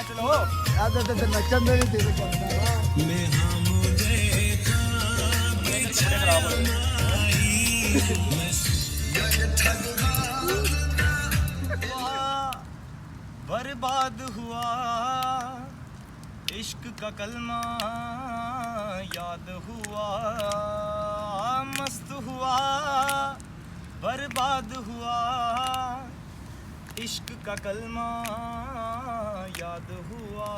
चलो याद तो नक्शा मेरी थी मैं हाँ मुझे खराब हो रहे बर्बाद हुआ इश्क का कलमा याद हुआ मस्त हुआ बर्बाद हुआ इश्क का कलमा याद हुआ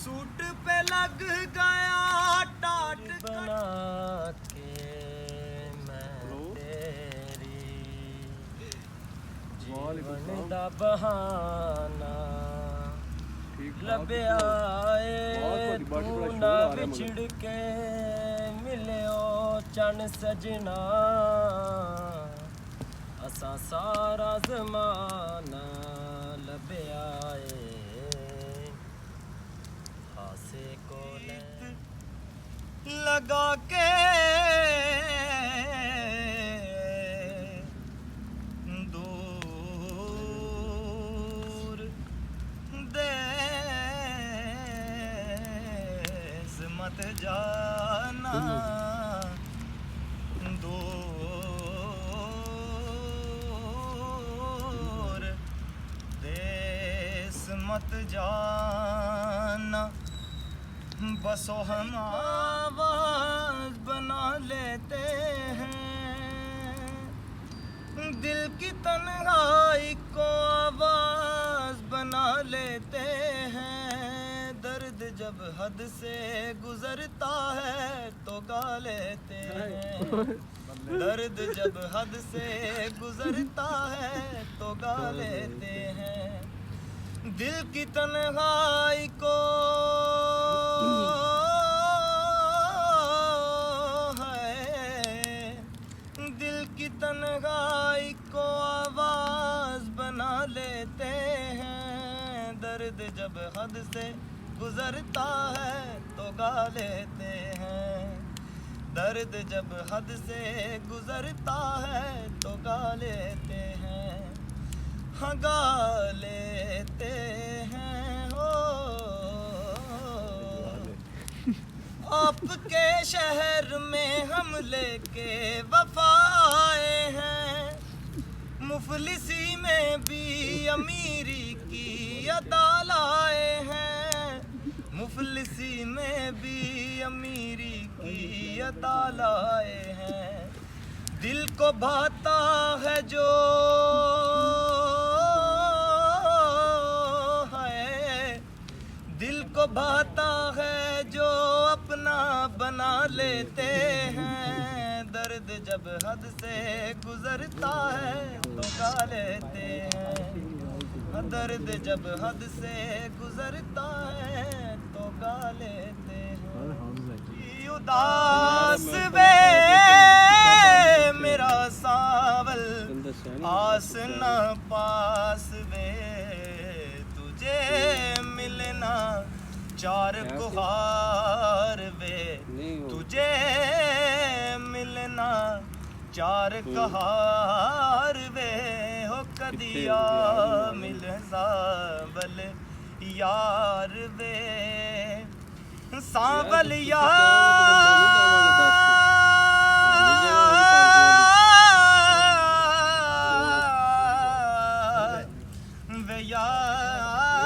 सूट पे लग गया टाट बना के मैं तेरी जीवन दा बहाना लभ्या तू ना विछड़ के मिलियो चन सजना असा सारा ज़माना लभ्या हासे को लगा के दूर देश मत जाना दूर देश मत जाना बसो हम आवाज बना लेते हैं दिल की तन्हाई को आवाज बना लेते हैं दर्द जब हद से गुजरता है तो गा लेते हैं दर्द जब हद से गुजरता है तो गा लेते हैं दिल की तन्हाई को दिल की तन्हाई को आवाज बना लेते हैं दर्द जब हद से गुजरता है तो गा लेते हैं दर्द जब हद से गुजरता है तो गा लेते हैं हाँ गा लेते हैं हो आपके शहर में हम लेके वफा आए हैं मुफलिसी में भी अमीरी की अदा लाए हैं मुफलिसी में भी अमीरी की अदा लाए हैं दिल को भाता है जो दिल को भाता है जो अपना बना लेते हैं दर्द जब हद से गुजरता है तो गा लेते हैं दर्द जब हद से गुजरता है तो गा लेते हैं उदास वे मेरा सावल आस न पास वे तुझे मिलना चार गुहार वे तुझे मिलना चार कहार वे हो कदिया मिल सावल यार वे सावल यार वे यार